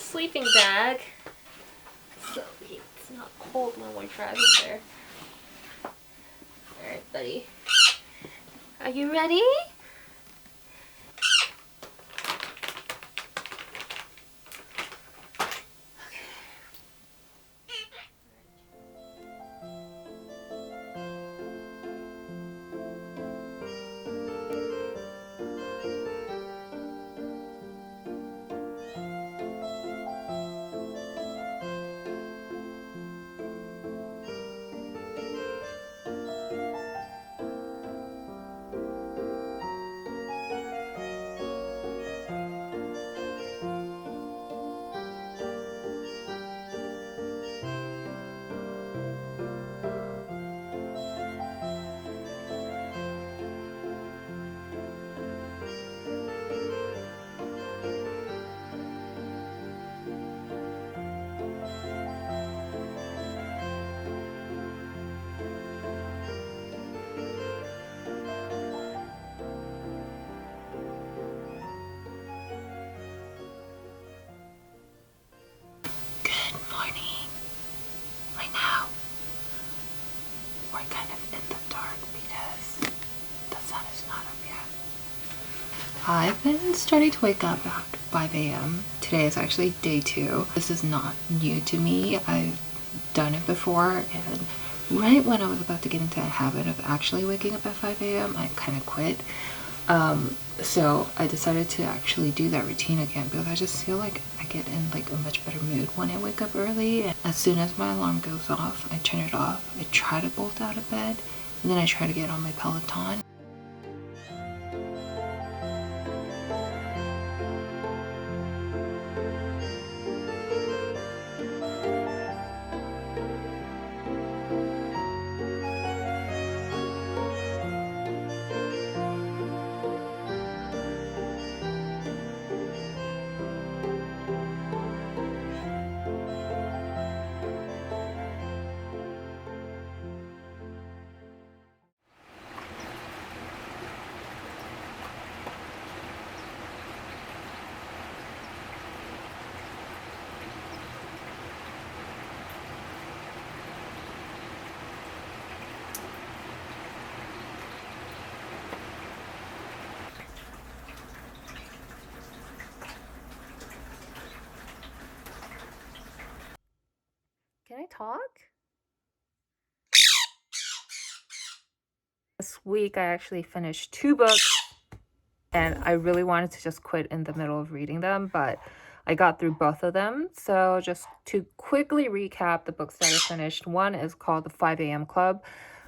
sleeping bag so it's not cold when we're driving there. Alright, buddy. Are you ready? I've been starting to wake up at 5 a.m. Today is actually day 2. This is not new to me. I've done it before, and right when I was about to get into a habit of actually waking up at 5 a.m., I kind of quit. So I decided to actually do that routine again because I just feel like I get in like a much better mood when I wake up early. And as soon as my alarm goes off, I turn it off. I try to bolt out of bed, and then I try to get on my Peloton. Can I talk? This week I actually finished 2 books, and I really wanted to just quit in the middle of reading them, but I got through both of them. So just to quickly recap the books that I finished, one is called The 5 a.m. Club.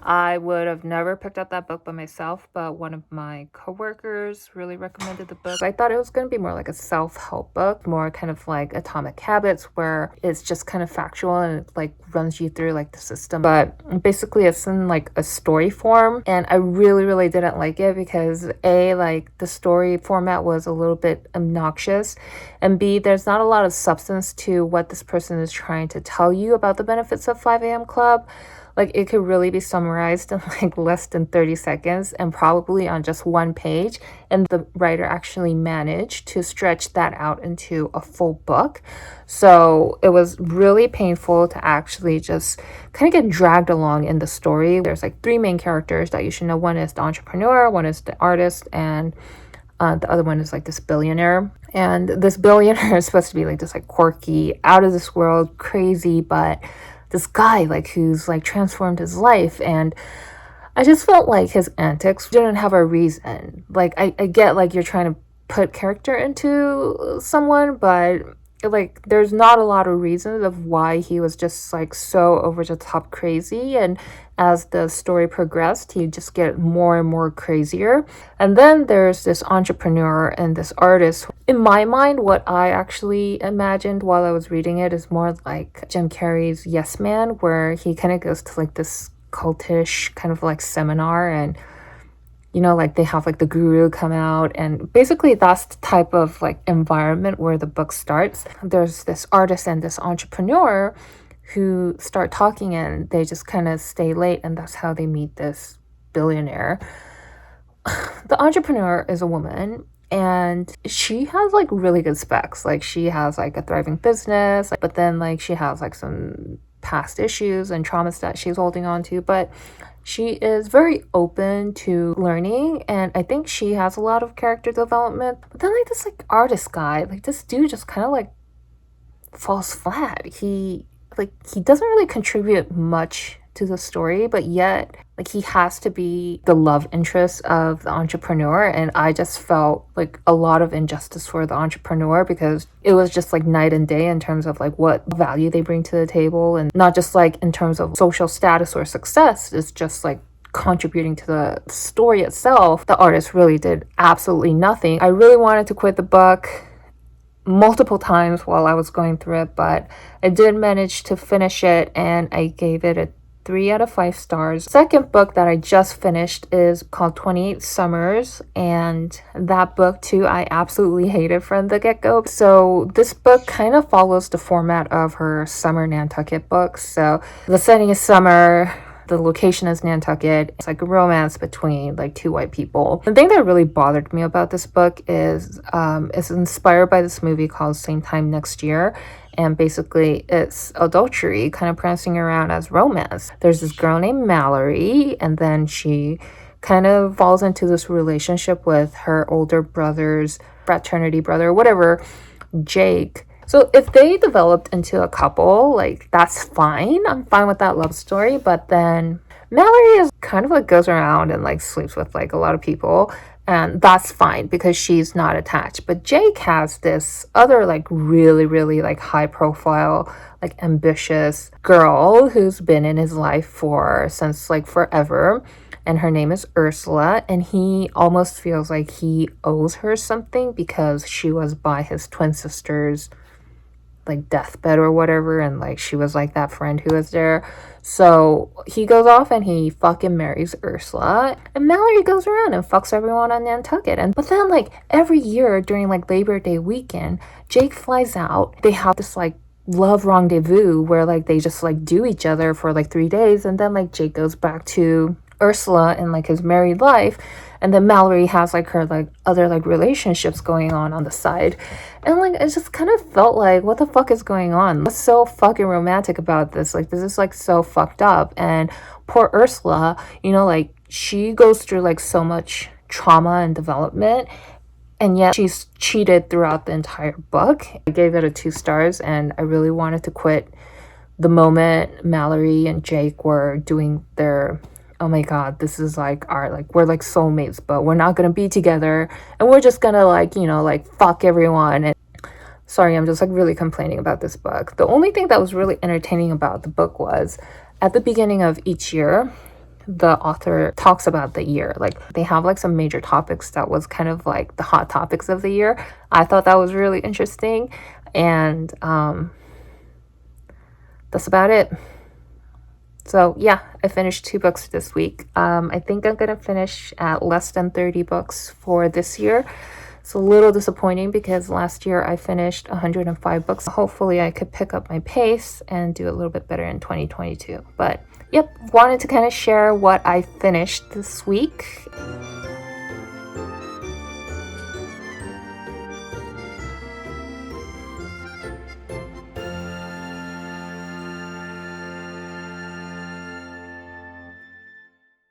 I would have never picked up that book by myself, but one of my coworkers really recommended the book. I thought it was going to be more like a self-help book, more kind of like Atomic Habits, where it's just kind of factual and it like runs you through like the system. But basically it's in like a story form, and I really didn't like it because A, like the story format was a little bit obnoxious, and B, there's not a lot of substance to what this person is trying to tell you about the benefits of 5 a.m. Club. Like, it could really be summarized in like less than 30 seconds and probably on just 1 page. And the writer actually managed to stretch that out into a full book. So it was really painful to actually just kind of get dragged along in the story. There's like 3 main characters that you should know. One is the entrepreneur, one is the artist, and the other one is like this billionaire. And this billionaire is supposed to be like this like quirky, out of this world, crazy, but this guy like who's like transformed his life. And I just felt like his antics didn't have a reason. Like I get like you're trying to put character into someone, but like there's not a lot of reasons of why he was just like so over the top crazy. And as the story progressed, he just get more and more crazier. And then there's this entrepreneur and this artist. In my mind, what I actually imagined while I was reading it is more like Jim Carrey's Yes Man, where he kind of goes to like this cultish kind of like seminar, and you know, like they have like the guru come out, and basically that's the type of like environment where the book starts. There's this artist and this entrepreneur who start talking, and they just kind of stay late, and that's how they meet this billionaire. The entrepreneur is a woman, and she has like really good specs. Like she has like a thriving business, but then like she has like some past issues and traumas that she's holding on to, but she is very open to learning, and I think she has a lot of character development. But then like this like artist guy, like this dude just kind of like falls flat. He doesn't really contribute much to the story, but yet like he has to be the love interest of the entrepreneur, and I just felt like a lot of injustice for the entrepreneur because it was just like night and day in terms of like what value they bring to the table, and not just like in terms of social status or success. It's just like contributing to the story itself. The artist really did absolutely nothing. I really wanted to quit the book multiple times while I was going through it, but I did manage to finish it, and I gave it a 3 out of 5 stars. Second book that I just finished is called 28 Summers, and that book too I absolutely hated from the get-go. So this book kind of follows the format of her Summer Nantucket books. So the setting is summer, the location is Nantucket. It's like a romance between like 2 white people. The thing that really bothered me about this book is it's inspired by this movie called Same Time Next Year. And basically it's adultery kind of prancing around as romance. There's this girl named Mallory, and then she kind of falls into this relationship with her older brother's fraternity brother, whatever, Jake. So if they developed into a couple, like that's fine. I'm fine with that love story. But then Mallory is kind of like goes around and like sleeps with like a lot of people, and that's fine because she's not attached. But Jake has this other like really like high profile, like ambitious girl who's been in his life since like forever, and her name is Ursula, and he almost feels like he owes her something because she was by his twin sister's like deathbed or whatever, and like she was like that friend who was there. So he goes off and he fucking marries Ursula, and Mallory goes around and fucks everyone on Nantucket. But then like every year during like Labor Day weekend, Jake flies out. They have this like love rendezvous where like they just like do each other for like 3 days, and then like Jake goes back to Ursula in like his married life, and then Mallory has like her like other like relationships going on the side. And like it just kind of felt like, what the fuck is going on? What's so fucking romantic about this? Like this is like so fucked up. And poor Ursula, you know, like she goes through like so much trauma and development, and yet she's cheated throughout the entire book. I gave it a 2 stars, and I really wanted to quit the moment Mallory and Jake were doing their, oh my god, this is like our, like we're like soulmates, but we're not gonna be together, and we're just gonna like, you know, like fuck everyone. And sorry, I'm just like really complaining about this book. The only thing that was really entertaining about the book was at the beginning of each year, the author talks about the year. Like they have like some major topics that was kind of like the hot topics of the year. I thought that was really interesting, and that's about it. So yeah, I finished 2 books this week. I think I'm gonna finish at less than 30 books for this year. It's a little disappointing because last year I finished 105 books. Hopefully I could pick up my pace and do a little bit better in 2022. But yep, wanted to kind of share what I finished this week.